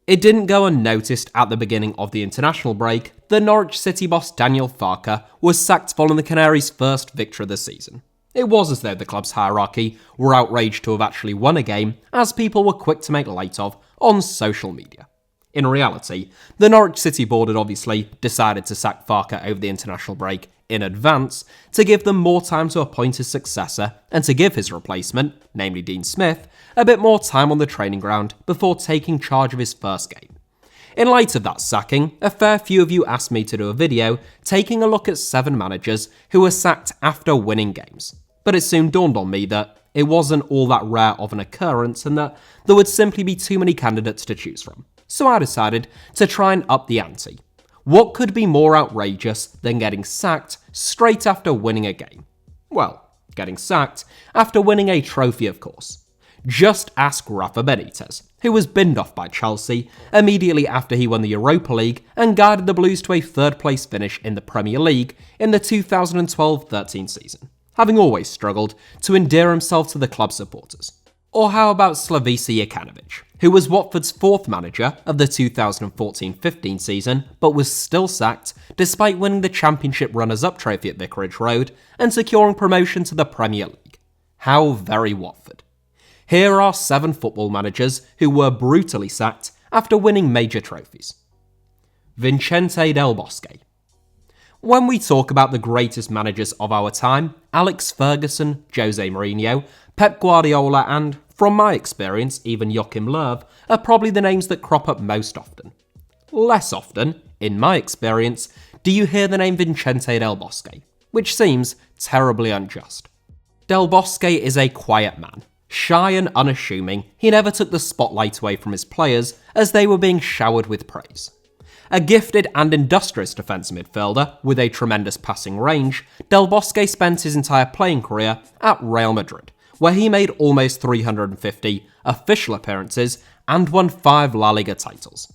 It didn't go unnoticed at the beginning of the international break that Norwich City boss Daniel Farke was sacked following the Canaries' first victory of the season. It was as though the club's hierarchy were outraged to have actually won a game, as people were quick to make light of on social media. In reality, the Norwich City board had obviously decided to sack Farke over the international break in advance to give them more time to appoint his successor and to give his replacement, namely Dean Smith, a bit more time on the training ground before taking charge of his first game. In light of that sacking, a fair few of you asked me to do a video taking a look at 7 managers who were sacked after winning games. But it soon dawned on me that it wasn't all that rare of an occurrence and that there would simply be too many candidates to choose from. So I decided to try and up the ante. What could be more outrageous than getting sacked straight after winning a game? Well, getting sacked after winning a trophy, of course. Just ask Rafa Benitez, who was binned off by Chelsea immediately after he won the Europa League and guided the Blues to a third-place finish in the Premier League in the 2012-13 season, having always struggled to endear himself to the club supporters. Or how about Slavisa Jokanovic, who was Watford's 4th manager of the 2014-15 season, but was still sacked despite winning the Championship Runners-Up trophy at Vicarage Road and securing promotion to the Premier League. How very Watford. Here are 7 football managers who were brutally sacked after winning major trophies. Vicente del Bosque. When we talk about the greatest managers of our time, Alex Ferguson, Jose Mourinho, Pep Guardiola and, from my experience, even Joachim Löw are probably the names that crop up most often. Less often, in my experience, do you hear the name Vicente del Bosque, which seems terribly unjust. Del Bosque is a quiet man. Shy and unassuming, he never took the spotlight away from his players as they were being showered with praise. A gifted and industrious defence midfielder with a tremendous passing range, Del Bosque spent his entire playing career at Real Madrid, where he made almost 350 official appearances and won 5 La Liga titles.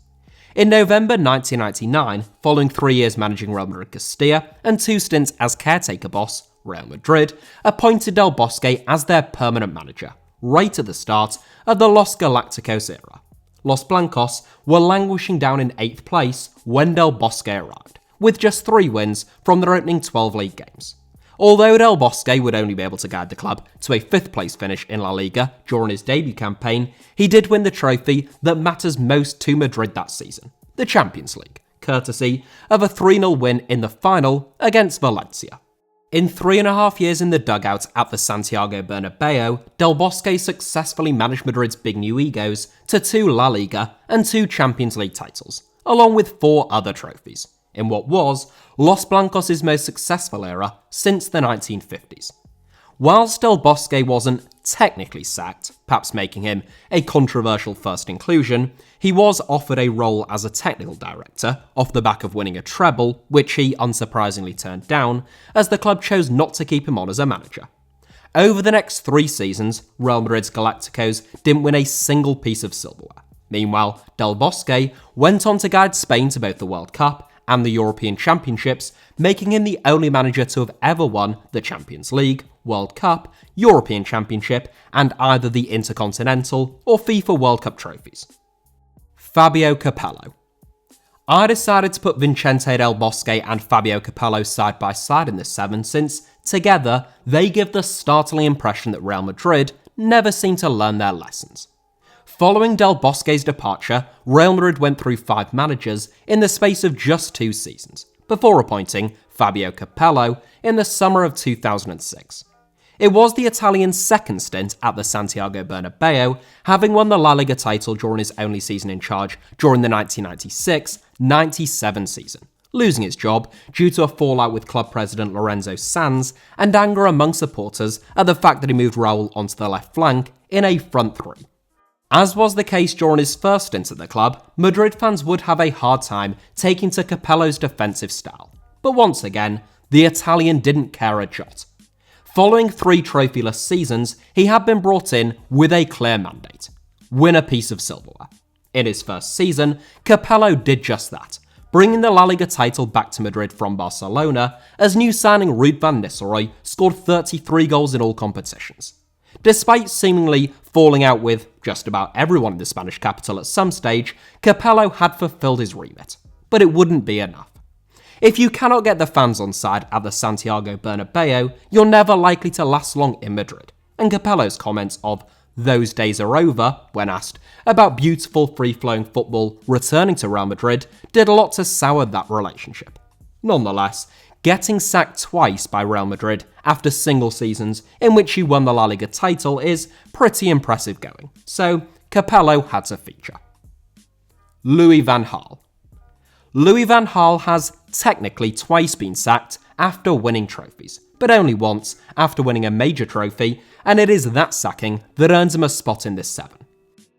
In November 1999, following 3 years managing Real Madrid Castilla and 2 stints as caretaker boss, Real Madrid appointed Del Bosque as their permanent manager, right at the start of the Los Galacticos era. Los Blancos were languishing down in 8th place when Del Bosque arrived, with just 3 wins from their opening 12 league games. Although Del Bosque would only be able to guide the club to a 5th place finish in La Liga during his debut campaign, he did win the trophy that matters most to Madrid that season, the Champions League, courtesy of a 3-0 win in the final against Valencia. In 3.5 years in the dugout at the Santiago Bernabeu, Del Bosque successfully managed Madrid's big new egos to 2 La Liga and 2 Champions League titles, along with 4 other trophies, in what was Los Blancos' most successful era since the 1950s. Whilst Del Bosque wasn't technically sacked, perhaps making him a controversial first inclusion, he was offered a role as a technical director off the back of winning a treble, which he unsurprisingly turned down, as the club chose not to keep him on as a manager. Over the next 3 seasons, Real Madrid's Galacticos didn't win a single piece of silverware. Meanwhile, Del Bosque went on to guide Spain to both the World Cup and the European Championships, making him the only manager to have ever won the Champions League, World Cup, European Championship, and either the Intercontinental or FIFA World Cup trophies. Fabio Capello. I decided to put Vicente del Bosque and Fabio Capello side by side in this 7 since, together, they give the startling impression that Real Madrid never seemed to learn their lessons. Following Del Bosque's departure, Real Madrid went through 5 managers in the space of just 2 seasons, before appointing Fabio Capello in the summer of 2006. It was the Italian's second stint at the Santiago Bernabeu, having won the La Liga title during his only season in charge during the 1996-97 season, losing his job due to a fallout with club president Lorenzo Sanz and anger among supporters at the fact that he moved Raul onto the left flank in a front 3. As was the case during his first stint at the club, Madrid fans would have a hard time taking to Capello's defensive style. But once again, the Italian didn't care a jot. Following 3 trophyless seasons, he had been brought in with a clear mandate: win a piece of silverware. In his first season, Capello did just that, bringing the La Liga title back to Madrid from Barcelona as new signing Ruud van Nistelrooy scored 33 goals in all competitions. Despite seemingly falling out with just about everyone in the Spanish capital at some stage, Capello had fulfilled his remit. But it wouldn't be enough. If you cannot get the fans on side at the Santiago Bernabeu, you're never likely to last long in Madrid. And Capello's comments of "those days are over" when asked about beautiful free-flowing football returning to Real Madrid did a lot to sour that relationship. Nonetheless, getting sacked twice by Real Madrid after single seasons in which he won the La Liga title is pretty impressive going, so Capello had to feature. Louis van Gaal. Louis van Gaal has technically twice been sacked after winning trophies, but only once after winning a major trophy, and it is that sacking that earns him a spot in this 7.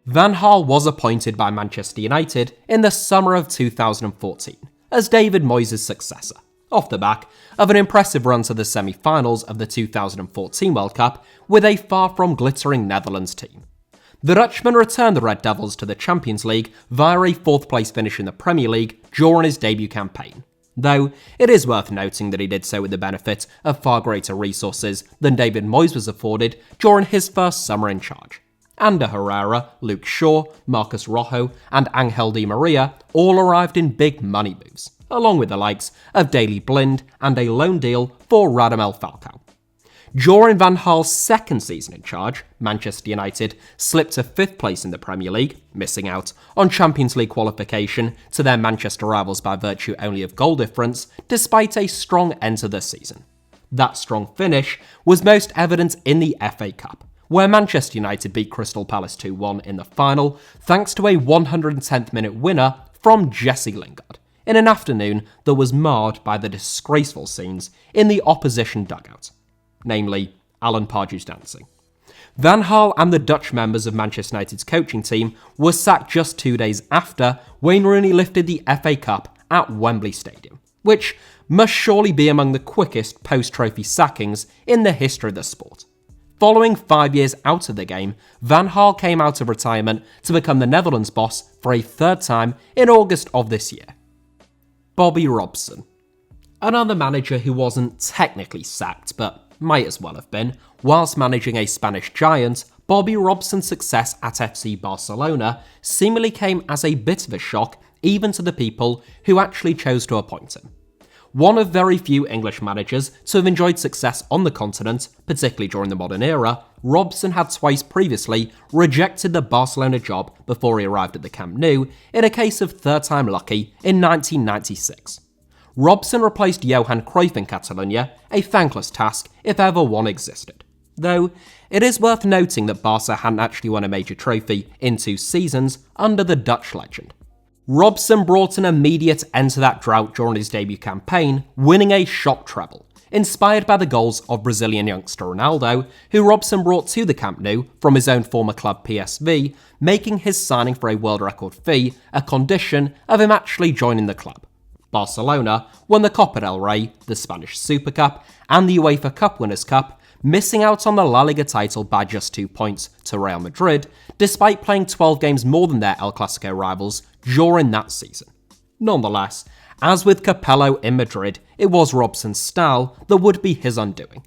Van Gaal was appointed by Manchester United in the summer of 2014 as David Moyes' successor, off the back of an impressive run to the semi-finals of the 2014 World Cup with a far from glittering Netherlands team. The Dutchman returned the Red Devils to the Champions League via a 4th place finish in the Premier League during his debut campaign, though it is worth noting that he did so with the benefit of far greater resources than David Moyes was afforded during his first summer in charge. Ander Herrera, Luke Shaw, Marcus Rojo, and Angel Di Maria all arrived in big money moves, along with the likes of Daley Blind and a loan deal for Radamel Falcao. During Van Gaal's second season in charge, Manchester United slipped to 5th place in the Premier League, missing out on Champions League qualification to their Manchester rivals by virtue only of goal difference, despite a strong end to the season. That strong finish was most evident in the FA Cup, where Manchester United beat Crystal Palace 2-1 in the final, thanks to a 110th minute winner from Jesse Lingard, in an afternoon that was marred by the disgraceful scenes in the opposition dugout, namely Alan Pardew's dancing. Van Gaal and the Dutch members of Manchester United's coaching team were sacked just 2 days after Wayne Rooney lifted the FA Cup at Wembley Stadium, which must surely be among the quickest post-trophy sackings in the history of the sport. Following 5 years out of the game, Van Gaal came out of retirement to become the Netherlands boss for a 3rd time in August of this year. Bobby Robson. Another manager who wasn't technically sacked, but might as well have been. Whilst managing a Spanish giant, Bobby Robson's success at FC Barcelona seemingly came as a bit of a shock even to the people who actually chose to appoint him. One of very few English managers to have enjoyed success on the continent, particularly during the modern era, Robson had twice previously rejected the Barcelona job before he arrived at the Camp Nou in a case of 3rd time lucky in 1996. Robson replaced Johan Cruyff in Catalonia, a thankless task if ever one existed. Though, it is worth noting that Barca hadn't actually won a major trophy in 2 seasons under the Dutch legend. Robson brought an immediate end to that drought during his debut campaign, winning a shock treble, inspired by the goals of Brazilian youngster Ronaldo, who Robson brought to the Camp Nou from his own former club PSV, making his signing for a world record fee a condition of him actually joining the club. Barcelona won the Copa del Rey, the Spanish Super Cup, and the UEFA Cup Winners' Cup, missing out on the La Liga title by just 2 points to Real Madrid, despite playing 12 games more than their El Clasico rivals during that season. Nonetheless, as with Capello in Madrid, it was Robson's style that would be his undoing.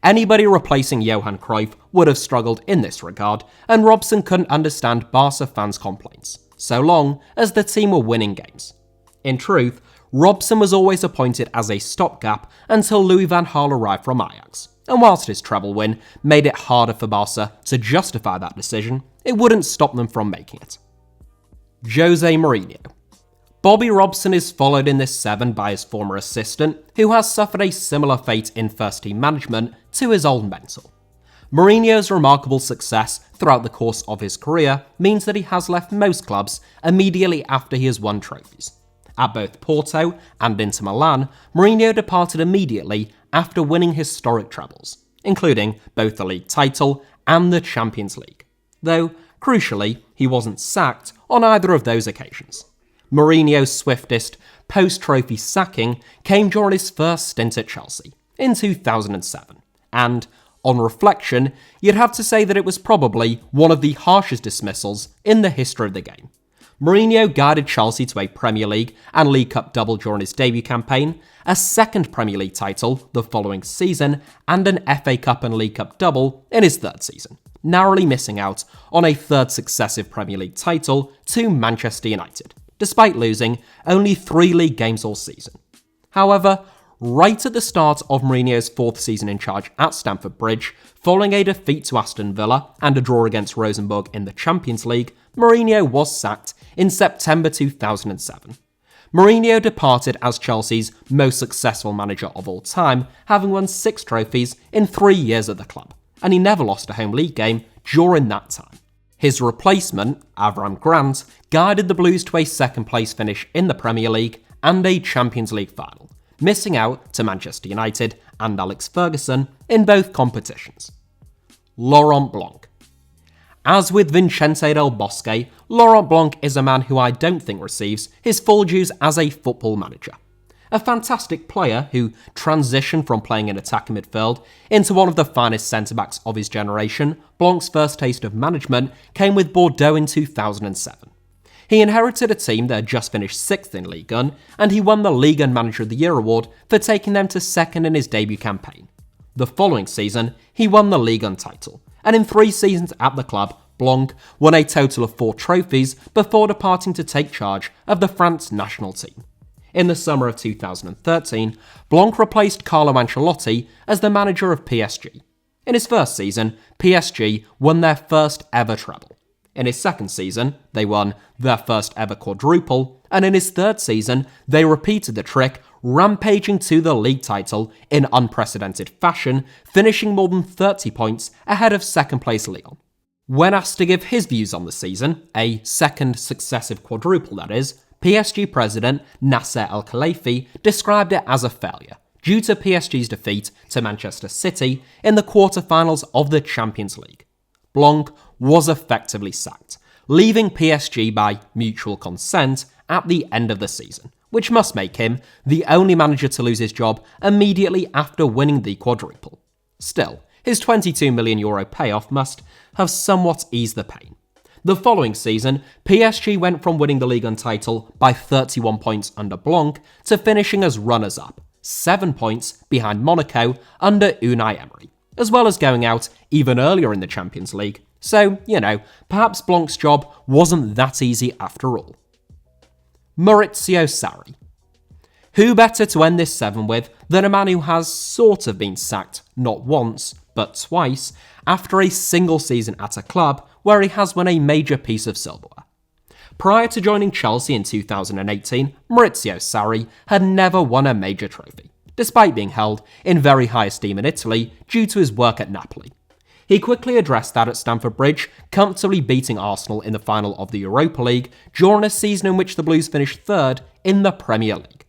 Anybody replacing Johan Cruyff would have struggled in this regard, and Robson couldn't understand Barca fans' complaints, so long as the team were winning games. In truth, Robson was always appointed as a stopgap until Louis van Gaal arrived from Ajax, and whilst his treble win made it harder for Barca to justify that decision, it wouldn't stop them from making it. Jose Mourinho. Bobby Robson is followed in this 7 by his former assistant, who has suffered a similar fate in first-team management to his old mentor. Mourinho's remarkable success throughout the course of his career means that he has left most clubs immediately after he has won trophies. At both Porto and Inter Milan, Mourinho departed immediately after winning historic trebles, including both the league title and the Champions League. Though, crucially, he wasn't sacked on either of those occasions. Mourinho's swiftest post-trophy sacking came during his first stint at Chelsea in 2007, and, on reflection, you'd have to say that it was probably one of the harshest dismissals in the history of the game. Mourinho guided Chelsea to a Premier League and League Cup double during his debut campaign, a second Premier League title the following season, and an FA Cup and League Cup double in his 3rd season. narrowly missing out on a third successive Premier League title to Manchester United, despite losing only 3 league games all season. However, right at the start of Mourinho's 4th season in charge at Stamford Bridge, following a defeat to Aston Villa and a draw against Rosenborg in the Champions League, Mourinho was sacked in September 2007. Mourinho departed as Chelsea's most successful manager of all time, having won 6 trophies in 3 years at the club, and he never lost a home league game during that time. His replacement, Avram Grant, guided the Blues to a second-place finish in the Premier League and a Champions League final, missing out to Manchester United and Alex Ferguson in both competitions. Laurent Blanc. As with Vicente del Bosque, Laurent Blanc is a man who I don't think receives his full dues as a football manager. A fantastic player who transitioned from playing in attacking midfield into one of the finest centre-backs of his generation, Blanc's first taste of management came with Bordeaux in 2007. He inherited a team that had just finished 6th in Ligue 1, and he won the Ligue 1 Manager of the Year award for taking them to 2nd in his debut campaign. The following season, he won the Ligue 1 title, and in 3 seasons at the club, Blanc won a total of 4 trophies before departing to take charge of the France national team. In the summer of 2013, Blanc replaced Carlo Ancelotti as the manager of PSG. In his first season, PSG won their first ever treble. In his second season, they won their first ever quadruple, and in his third season, they repeated the trick, rampaging to the league title in unprecedented fashion, finishing more than 30 points ahead of second-place Lyon. When asked to give his views on the season, a second successive quadruple that is, PSG president Nasser El-Khelaifi described it as a failure, due to PSG's defeat to Manchester City in the quarter-finals of the Champions League. Blanc was effectively sacked, leaving PSG by mutual consent at the end of the season, which must make him the only manager to lose his job immediately after winning the quadruple. Still, his €22 million payoff must have somewhat eased the pain. The following season, PSG went from winning the Ligue 1 title by 31 points under Blanc to finishing as runners-up, 7 points behind Monaco under Unai Emery, as well as going out even earlier in the Champions League. So, perhaps Blanc's job wasn't that easy after all. Maurizio Sarri. Who better to end this 7 with than a man who has sort of been sacked not once, but twice, after a single season at a club where he has won a major piece of silverware. Prior to joining Chelsea in 2018, Maurizio Sarri had never won a major trophy, despite being held in very high esteem in Italy due to his work at Napoli. He quickly addressed that at Stamford Bridge, comfortably beating Arsenal in the final of the Europa League during a season in which the Blues finished 3rd in the Premier League.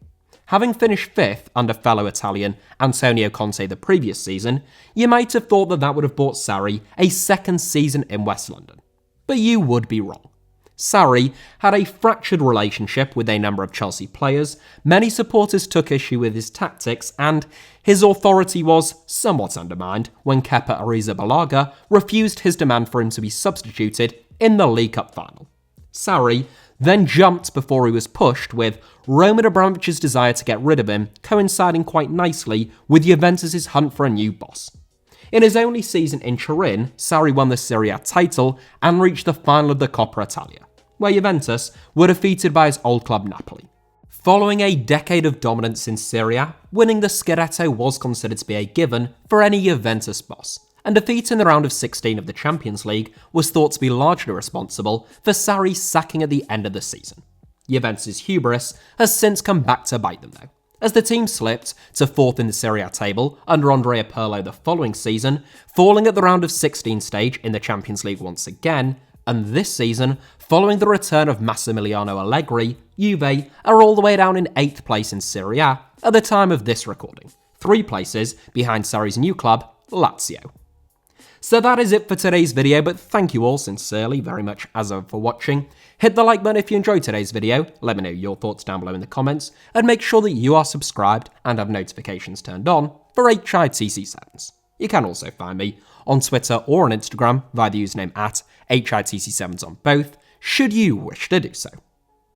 Having finished 5th under fellow Italian Antonio Conte the previous season, you might have thought that would have bought Sarri a second season in West London. But you would be wrong. Sarri had a fractured relationship with a number of Chelsea players, many supporters took issue with his tactics, and his authority was somewhat undermined when Kepa Arrizabalaga refused his demand for him to be substituted in the League Cup final. Sarri then jumped before he was pushed, with Roman Abramovich's desire to get rid of him coinciding quite nicely with Juventus' hunt for a new boss. In his only season in Turin, Sarri won the Serie A title and reached the final of the Coppa Italia, where Juventus were defeated by his old club Napoli. Following a decade of dominance in Serie A, winning the Scudetto was considered to be a given for any Juventus boss, and defeat in the round of 16 of the Champions League was thought to be largely responsible for Sarri's sacking at the end of the season. Juventus' hubris has since come back to bite them though, as the team slipped to 4th in the Serie A table under Andrea Pirlo the following season, falling at the round of 16 stage in the Champions League once again, and this season, following the return of Massimiliano Allegri, Juve are all the way down in 8th place in Serie A at the time of this recording, 3 places behind Sarri's new club, Lazio. So that is it for today's video, but thank you all sincerely very much as ever for watching. Hit the like button if you enjoyed today's video, let me know your thoughts down below in the comments, and make sure that you are subscribed and have notifications turned on for HITC Sevens. You can also find me on Twitter or on Instagram via the username @HITC Sevens on both, should you wish to do so.